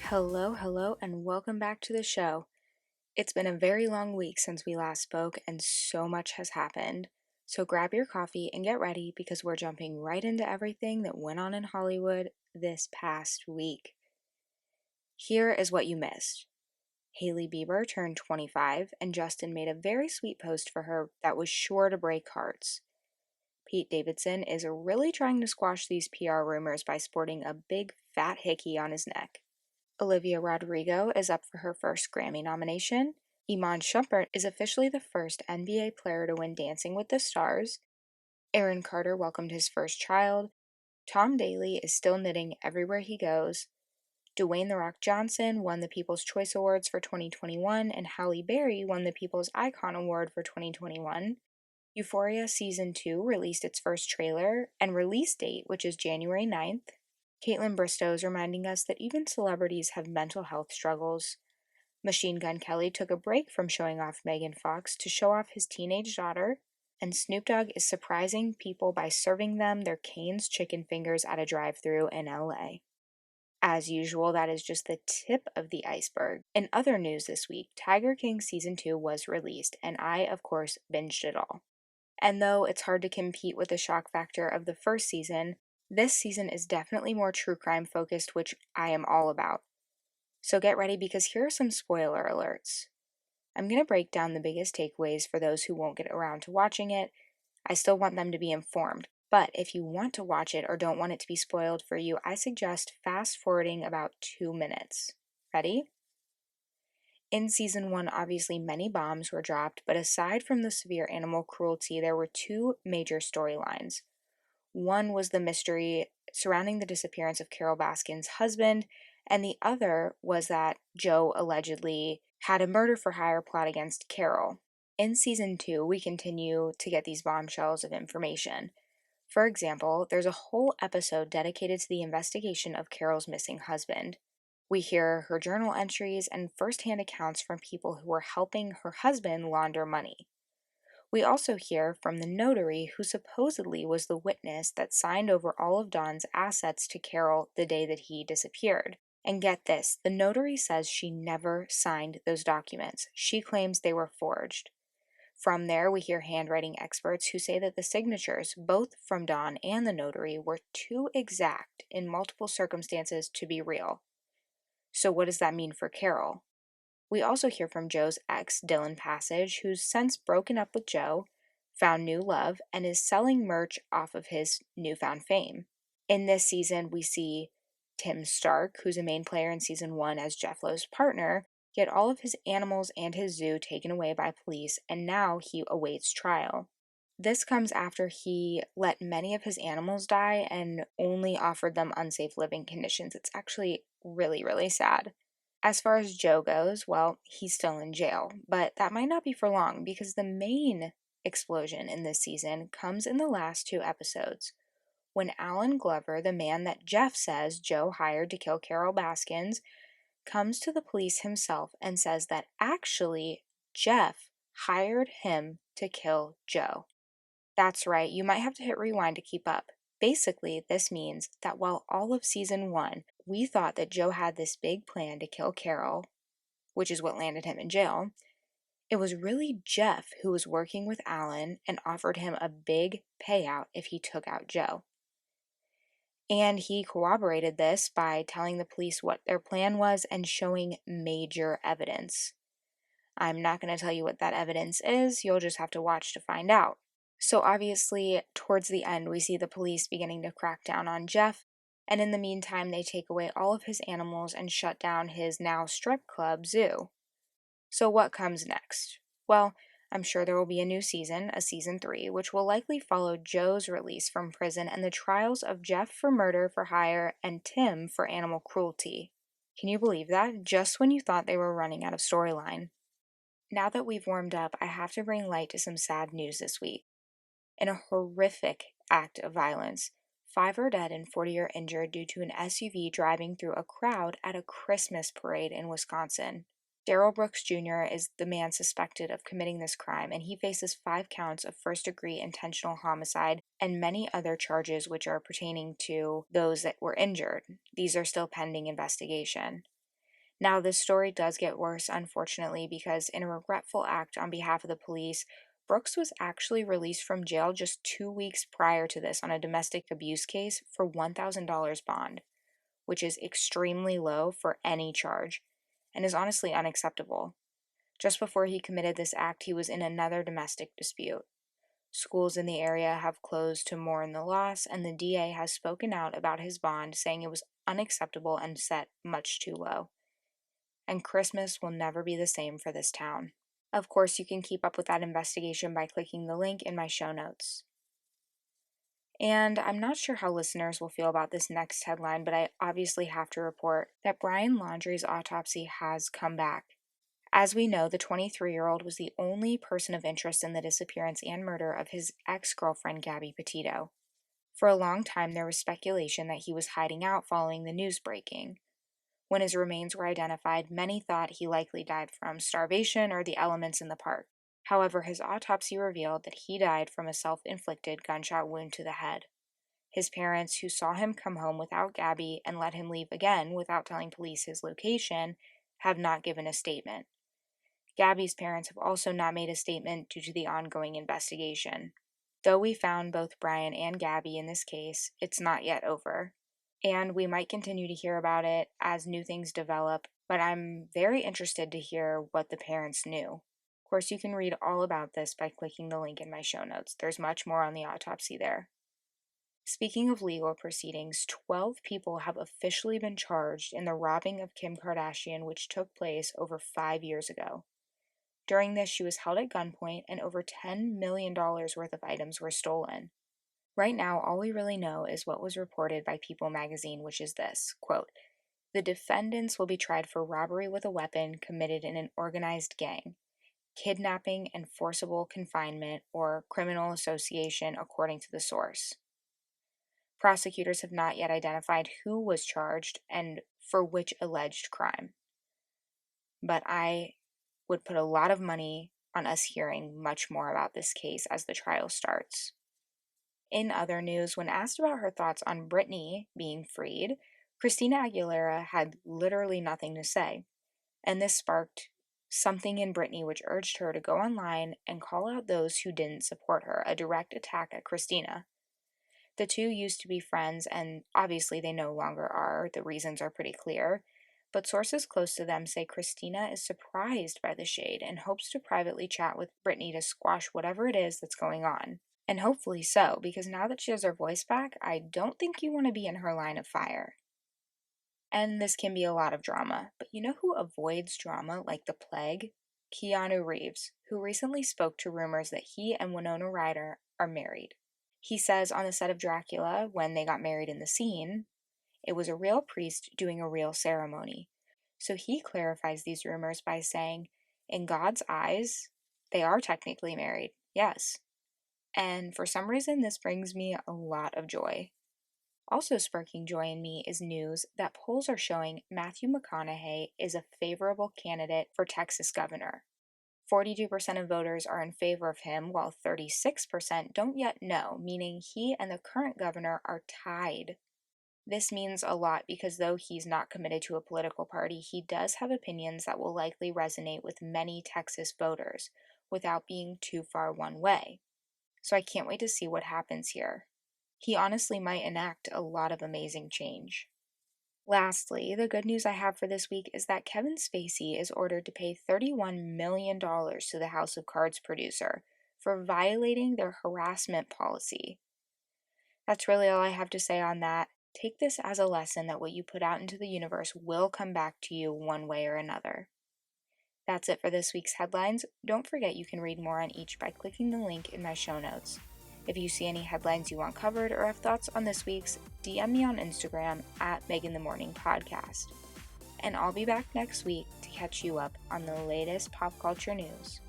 Hello, and welcome back to the show. It's been a very long week since we last spoke, and so much has happened. So grab your coffee and get ready because we're jumping right into everything that went on in Hollywood this past week. Here is what you missed. Hailey Bieber turned 25, and Justin made a very sweet post for her that was sure to break hearts. Pete Davidson is really trying to squash these PR rumors by sporting a big fat hickey on his neck. Olivia Rodrigo is up for her first Grammy nomination. Iman Shumpert is officially the first NBA player to win Dancing with the Stars. Aaron Carter welcomed his first child. Tom Daley is still knitting everywhere he goes. Dwayne "The Rock" Johnson won the People's Choice Awards for 2021, and Halle Berry won the People's Icon Award for 2021. Euphoria Season 2 released its first trailer and release date, which is January 9th. Caitlin Bristow is reminding us that even celebrities have mental health struggles. Machine Gun Kelly took a break from showing off Megan Fox to show off his teenage daughter, and Snoop Dogg is surprising people by serving them their Cane's chicken fingers at a drive-thru in LA. As usual, that is just the tip of the iceberg. In other news this week, Tiger King Season 2 was released, and I, of course, binged it all. And though it's hard to compete with the shock factor of the first season, this season is definitely more true crime focused, which I am all about. So get ready because here are some spoiler alerts. I'm going to break down the biggest takeaways for those who won't get around to watching it. I still want them to be informed, but if you want to watch it or don't want it to be spoiled for you, I suggest fast forwarding about 2 minutes. Ready? In Season 1, obviously many bombs were dropped, but aside from the severe animal cruelty, there were two major storylines. One was the mystery surrounding the disappearance of Carol Baskin's husband, and the other was that Joe allegedly had a murder-for-hire plot against Carol. In Season 2, we continue to get these bombshells of information. For example, there's a whole episode dedicated to the investigation of Carol's missing husband. We hear her journal entries and first-hand accounts from people who were helping her husband launder money. We also hear from the notary who supposedly was the witness that signed over all of Dawn's assets to Carol the day that he disappeared. And get this, the notary says she never signed those documents. She claims they were forged. From there, we hear handwriting experts who say that the signatures, both from Dawn and the notary, were too exact in multiple circumstances to be real. So what does that mean for Carol? We also hear from Joe's ex, Dylan Passage, who's since broken up with Joe, found new love, and is selling merch off of his newfound fame. In this season, we see Tim Stark, who's a main player in Season 1 as Jeff Lowe's partner, get all of his animals and his zoo taken away by police, and now he awaits trial. This comes after he let many of his animals die and only offered them unsafe living conditions. It's actually really sad. As far as Joe goes, well, he's still in jail, but that might not be for long because the main explosion in this season comes in the last two episodes, when Alan Glover, the man that Jeff says Joe hired to kill Carol Baskins, comes to the police himself and says that actually Jeff hired him to kill Joe. That's right, you might have to hit rewind to keep up. Basically, this means that while all of Season 1, we thought that Joe had this big plan to kill Carol, which is what landed him in jail, it was really Jeff who was working with Alan and offered him a big payout if he took out Joe. And he corroborated this by telling the police what their plan was and showing major evidence. I'm not going to tell you what that evidence is, you'll just have to watch to find out. So obviously, towards the end, we see the police beginning to crack down on Jeff, and in the meantime, they take away all of his animals and shut down his now strip club zoo. So what comes next? Well, I'm sure there will be a new season, a Season 3, which will likely follow Joe's release from prison and the trials of Jeff for murder for hire and Tim for animal cruelty. Can you believe that? Just when you thought they were running out of storyline. Now that we've warmed up, I have to bring light to some sad news this week. In a horrific act of violence, 5 are dead and 40 are injured due to an SUV driving through a crowd at a Christmas parade in Wisconsin. Darrell Brooks Jr. is the man suspected of committing this crime, and he faces 5 counts of first-degree intentional homicide and many other charges which are pertaining to those that were injured. These are still pending investigation. Now, this story does get worse, unfortunately, because in a regretful act on behalf of the police, Brooks was actually released from jail just 2 weeks prior to this on a domestic abuse case for $1,000 bond, which is extremely low for any charge and is honestly unacceptable. Just before he committed this act, he was in another domestic dispute. Schools in the area have closed to mourn the loss, and the DA has spoken out about his bond, saying it was unacceptable and set much too low. And Christmas will never be the same for this town. Of course, you can keep up with that investigation by clicking the link in my show notes. And I'm not sure how listeners will feel about this next headline, but I obviously have to report that Brian Laundrie's autopsy has come back. As we know, the 23-year-old was the only person of interest in the disappearance and murder of his ex-girlfriend, Gabby Petito. For a long time, there was speculation that he was hiding out following the news breaking. When his remains were identified, many thought he likely died from starvation or the elements in the park. However, his autopsy revealed that he died from a self-inflicted gunshot wound to the head. His parents, who saw him come home without Gabby and let him leave again without telling police his location, have not given a statement. Gabby's parents have also not made a statement due to the ongoing investigation. Though we found both Brian and Gabby in this case, it's not yet over. And we might continue to hear about it as new things develop, but I'm very interested to hear what the parents knew. Of course, you can read all about this by clicking the link in my show notes. There's much more on the autopsy there. Speaking of legal proceedings, 12 people have officially been charged in the robbing of Kim Kardashian, which took place over 5 years ago. During this, she was held at gunpoint and over $10 million worth of items were stolen. Right now, all we really know is what was reported by People magazine, which is this, quote, "The defendants will be tried for robbery with a weapon committed in an organized gang, kidnapping and forcible confinement, or criminal association, according to the source." Prosecutors have not yet identified who was charged and for which alleged crime. But I would put a lot of money on us hearing much more about this case as the trial starts. In other news, when asked about her thoughts on Britney being freed, Christina Aguilera had literally nothing to say, and this sparked something in Britney which urged her to go online and call out those who didn't support her, a direct attack at Christina. The two used to be friends, and obviously they no longer are. The reasons are pretty clear. But sources close to them say Christina is surprised by the shade and hopes to privately chat with Britney to squash whatever it is that's going on. And hopefully so, because now that she has her voice back, I don't think you want to be in her line of fire. And this can be a lot of drama, but you know who avoids drama like the plague? Keanu Reeves, who recently spoke to rumors that he and Winona Ryder are married. He says on the set of Dracula, when they got married in the scene, it was a real priest doing a real ceremony. So he clarifies these rumors by saying, in God's eyes, they are technically married, yes. And for some reason, this brings me a lot of joy. Also sparking joy in me is news that polls are showing Matthew McConaughey is a favorable candidate for Texas governor. 42% of voters are in favor of him, while 36% don't yet know, meaning he and the current governor are tied. This means a lot because though he's not committed to a political party, he does have opinions that will likely resonate with many Texas voters without being too far one way. So I can't wait to see what happens here. He honestly might enact a lot of amazing change. Lastly, the good news I have for this week is that Kevin Spacey is ordered to pay $31 million to the House of Cards producer for violating their harassment policy. That's really all I have to say on that. Take this as a lesson that what you put out into the universe will come back to you one way or another. That's it for this week's headlines. Don't forget you can read more on each by clicking the link in my show notes. If you see any headlines you want covered or have thoughts on this week's, DM me on Instagram at MeganTheMorningPodcast. And I'll be back next week to catch you up on the latest pop culture news.